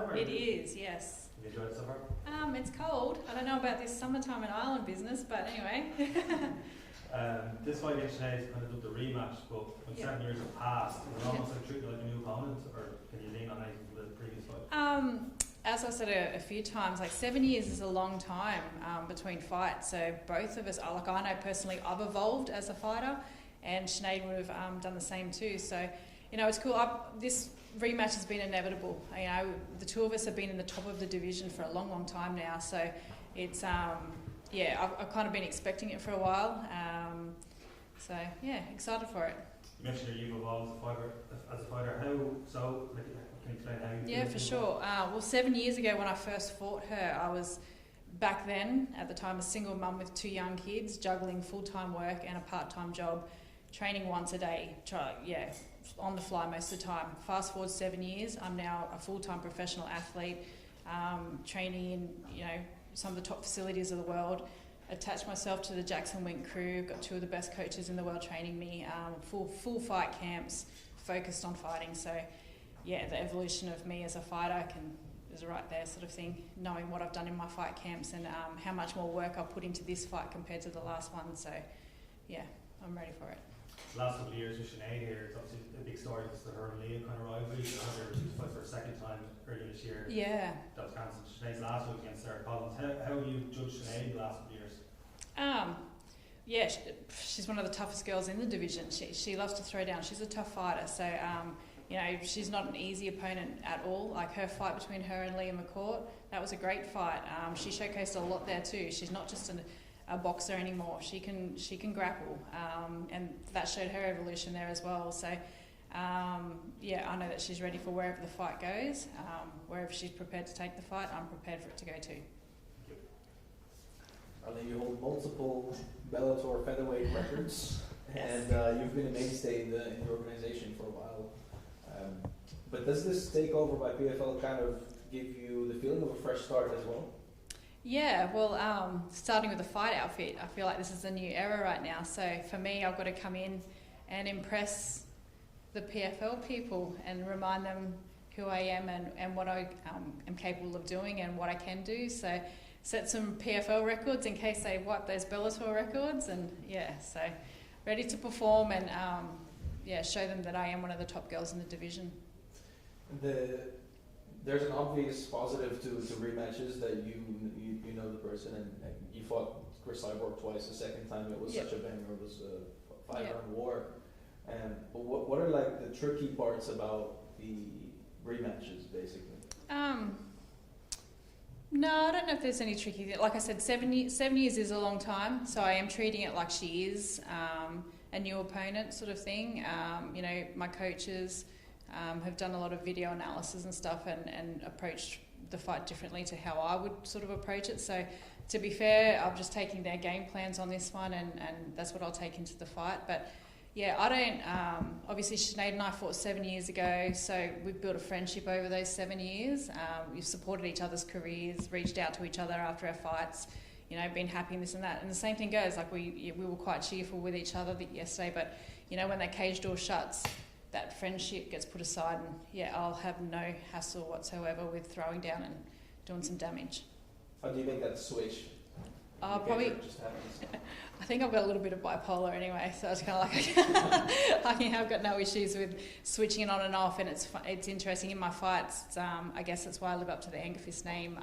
time? Or It is, yes. Have you enjoyed it so far? It's cold. I don't know about this summertime in Ireland business, but anyway. This fight against Sinead is kind of the rematch, but when 7 years have passed, is it almost like treating like a new opponent, or can you lean on anything from the previous fight? As I said a few times, like 7 years is a long time between fights. So both of us, like I know personally, I've evolved as a fighter, and Sinead would have done the same too. So, you know, it's cool. This rematch has been inevitable. You know, the two of us have been in the top of the division for a long, long time now. So it's, yeah, I've kind of been expecting it for a while. So yeah, excited for it. You mentioned that you've evolved as a fighter. How so? Like, can you explain how you Yeah, for sure. Well, 7 years ago when I first fought her, I was back then, at the time, a single mum with 2 young kids, juggling full-time work and a part-time job, training once a day, on the fly most of the time. Fast forward 7 years, I'm now a full-time professional athlete, training in, you know, some of the top facilities of the world. Attached myself to the Jackson Wink crew, got 2 of the best coaches in the world training me, full fight camps, focused on fighting. So yeah, the evolution of me as a fighter is right there, sort of thing, knowing what I've done in my fight camps and how much more work I've put into this fight compared to the last one. So yeah, I'm ready for it. The last couple of years with Sinead here, it's obviously a big story because the her and Liam kind of rivalry. They were due to fight for a second time earlier this year. Yeah. That was cancelled. Sinead's last week against Sarah Collins. How have you judged Sinead the last couple of years? Yeah, she's one of the toughest girls in the division. She loves to throw down. She's a tough fighter. So, you know, she's not an easy opponent at all. Like her fight between her and Leah McCourt, that was a great fight. She showcased a lot there too. She's not just a boxer anymore. She can grapple, and that showed her evolution there as well. So, yeah, I know that she's ready for wherever the fight goes. Wherever she's prepared to take the fight, I'm prepared for it to go too. Arlene, you hold multiple Bellator featherweight records, Yes. and you've been a mainstay in the organisation for a while. But does this takeover by PFL kind of give you the feeling of a fresh start as well? Yeah, well, starting with the fight outfit, I feel like this is a new era right now. So for me, I've got to come in and impress the PFL people and remind them who I am and what I am capable of doing and what I can do. So set some PFL records in case they wipe those Bellator records, and yeah, so ready to perform and yeah, show them that I am one of the top girls in the division. There's an obvious positive to rematches that you know the person, and you fought Chris Cyborg twice. The second time it was such a banger. It was a 5-round war. But what are like the tricky parts about the rematches, basically? No, I don't know if there's any tricky thing. Like I said, 7 years is a long time, so I am treating it like she is a new opponent sort of thing. You know, my coaches have done a lot of video analysis and stuff and approached the fight differently to how I would sort of approach it. So to be fair, I'm just taking their game plans on this one, and that's what I'll take into the fight. But yeah, I don't, obviously Sinead and I fought 7 years ago, so we've built a friendship over those 7 years. We've supported each other's careers, reached out to each other after our fights, you know, been happy and this and that. And the same thing goes, like we were quite cheerful with each other yesterday, but you know, when that cage door shuts, that friendship gets put aside, and yeah, I'll have no hassle whatsoever with throwing down and doing some damage. How do you make that switch? Probably, just happens. I think I've got a little bit of bipolar anyway, so it's kind of like I've got no issues with switching it on and off, and it's interesting in my fights. I guess that's why I live up to the Anger Fist name.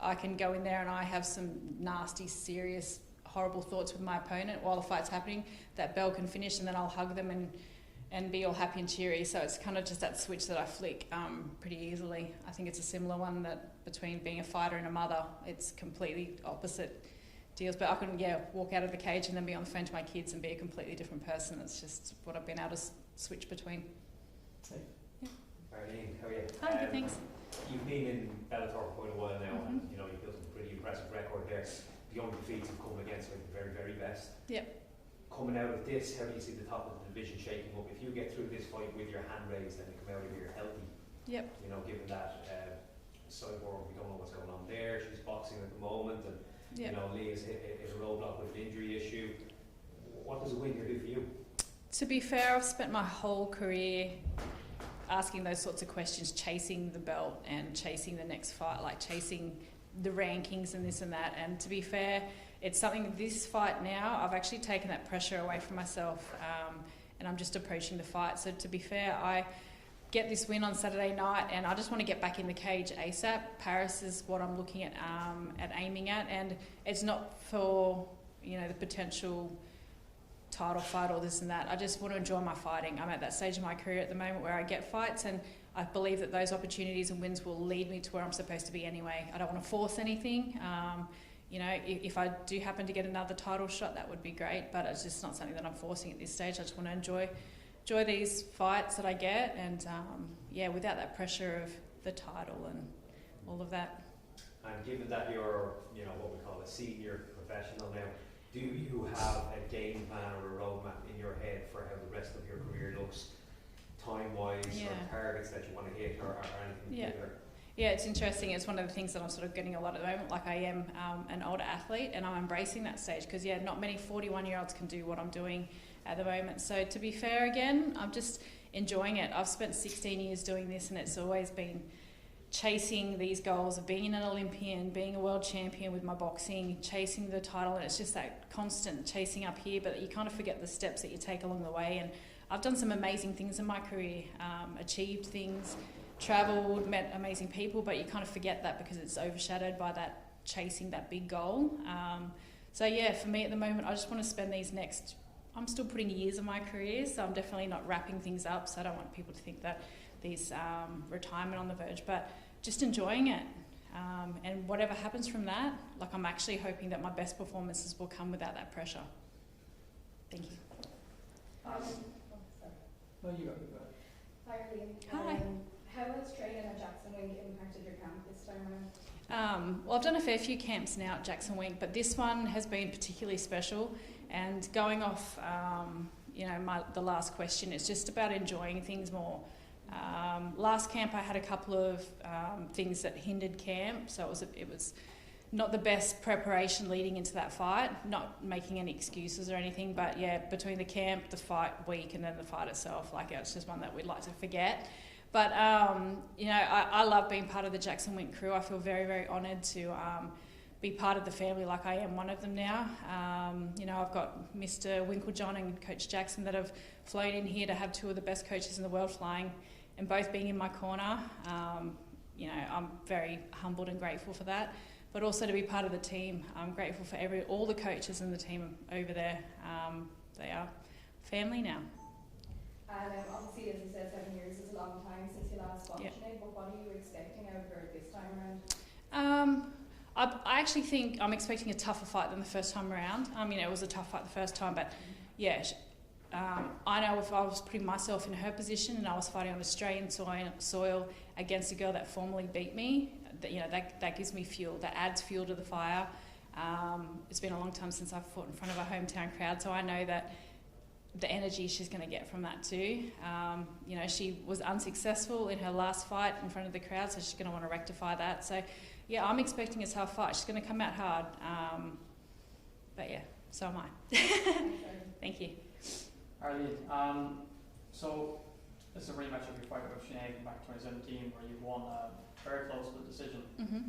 I can go in there and I have some nasty, serious, horrible thoughts with my opponent while the fight's happening. That bell can finish, and then I'll hug them and be all happy and cheery. So it's kind of just that switch that I flick pretty easily. I think it's a similar one that between being a fighter and a mother, it's completely opposite deals. But I can, walk out of the cage and then be on the phone to my kids and be a completely different person. It's just what I've been able to switch between. Hey. Yeah. Arlene, how are you? Hi, good, thanks. You've been in Bellator for quite a while now, and you know, you've built a pretty impressive record there. The only defeats have come against like the very, very best. Yep. Coming out of this, how do you see the top of the division shaking up? If you get through this fight with your hand raised and you come out of here healthy, yep. You know, given that Cyborg, we don't know what's going on there. She's boxing at the moment, and yep. you know, Leah's hit a roadblock with an injury issue. What does a win here do for you? To be fair, I've spent my whole career asking those sorts of questions, chasing the belt and chasing the next fight, like chasing the rankings and this and that. And to be fair, it's something, this fight now, I've actually taken that pressure away from myself, and I'm just approaching the fight. So to be fair, I get this win on Saturday night and I just want to get back in the cage ASAP. Paris is what I'm looking at aiming at, and it's not for, you know, the potential title fight or this and that. I just want to enjoy my fighting. I'm at that stage of my career at the moment where I get fights, and I believe that those opportunities and wins will lead me to where I'm supposed to be anyway. I don't want to force anything. You know, if I do happen to get another title shot, that would be great, but it's just not something that I'm forcing at this stage. I just want to enjoy these fights that I get, and yeah, without that pressure of the title and all of that. And given that you're, you know, what we call a senior professional now, do you have a game plan or a roadmap in your head for how the rest of your career looks, time-wise, or targets that you want to hit, or anything particular? Yeah, it's interesting. It's one of the things that I'm sort of getting a lot at the moment. Like, I am an older athlete, and I'm embracing that stage because, yeah, not many 41-year-olds can do what I'm doing at the moment. So to be fair, again, I'm just enjoying it. I've spent 16 years doing this, and it's always been chasing these goals of being an Olympian, being a world champion with my boxing, chasing the title, and it's just that constant chasing up here, but you kind of forget the steps that you take along the way. And I've done some amazing things in my career, achieved things, travelled, met amazing people, but you kind of forget that because it's overshadowed by that chasing that big goal. So yeah, for me at the moment, I just want to spend these next, I'm still putting years of my career, so I'm definitely not wrapping things up, so I don't want people to think that there's retirement on the verge, but just enjoying it. And whatever happens from that, like, I'm actually hoping that my best performances will come without that pressure. Thank you. No, you go. Hi, Arlene. Hi. How has training at Jackson Wink impacted your camp this time around? Well, I've done a fair few camps now at Jackson Wink, but this one has been particularly special. And going off, you know, the last question, it's just about enjoying things more. Last camp I had a couple of things that hindered camp, so it was not the best preparation leading into that fight, not making any excuses or anything, but yeah, between the camp, the fight week, and then the fight itself, like, it's just one that we'd like to forget. But you know, I love being part of the Jackson Wink crew. I feel very, very honoured to be part of the family, like I am one of them now. You know, I've got Mr. Winklejohn and Coach Jackson that have flown in here to have two of the best coaches in the world flying, and both being in my corner. You know, I'm very humbled and grateful for that. But also to be part of the team, I'm grateful for all the coaches in the team over there. They are family now. And obviously, as you said, 7 years is a long time since you last fought, Sinead, but what are you expecting out of her this time around? I actually think I'm expecting a tougher fight than the first time around. I mean, it was a tough fight the first time, but yeah, I know if I was putting myself in her position and I was fighting on Australian soil against a girl that formerly beat me, you know, that gives me fuel, that adds fuel to the fire. It's been a long time since I've fought in front of a hometown crowd, so I know that the energy she's going to get from that too. You know, she was unsuccessful in her last fight in front of the crowd, so she's going to want to rectify that. So yeah, I'm expecting a tough fight. She's going to come out hard. But yeah, so am I. Thank you. Arlene, so this is a rematch of your fight with Sinead back in 2017 where you won very close to the decision. Mm-hmm.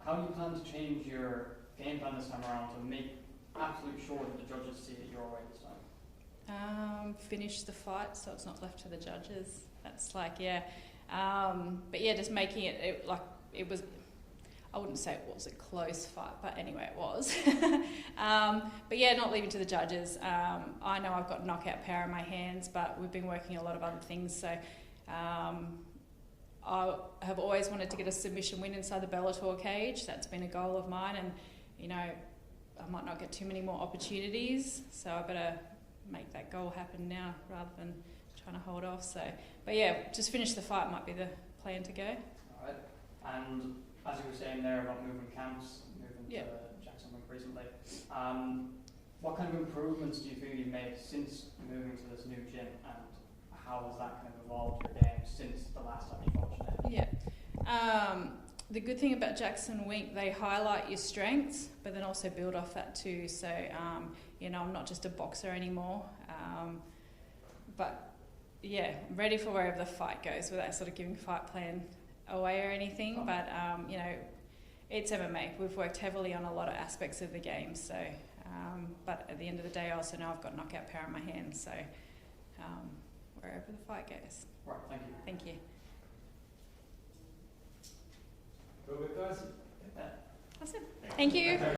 How do you plan to change your game plan this time around to make absolute sure that the judges see it your way this time? Finish the fight so it's not left to the judges. That's like, yeah. But yeah, just making it like it was. I wouldn't say it was a close fight, but anyway, it was. But yeah, not leaving to the judges. I know I've got knockout power in my hands, but we've been working a lot of other things. So I have always wanted to get a submission win inside the Bellator cage. That's been a goal of mine, and you know, I might not get too many more opportunities, so I better make that goal happen now rather than trying to hold off. So, but yeah, just finish the fight might be the plan to go. All right, and as you were saying there about moving camps, moving to Jackson Wink recently, what kind of improvements do you feel you've made since moving to this new gym, and how has that kind of evolved your game since the last time you fought Sinead? Yeah. The good thing about Jackson Wink, they highlight your strengths, but then also build off that too. So, you know, I'm not just a boxer anymore, but I'm ready for wherever the fight goes without sort of giving fight plan away or anything. But you know, it's MMA. We've worked heavily on a lot of aspects of the game. So, but at the end of the day, I also know I've got knockout power in my hands. So, wherever the fight goes. Right. Thank you. Thank you. Go good, guys. Awesome. Thank you.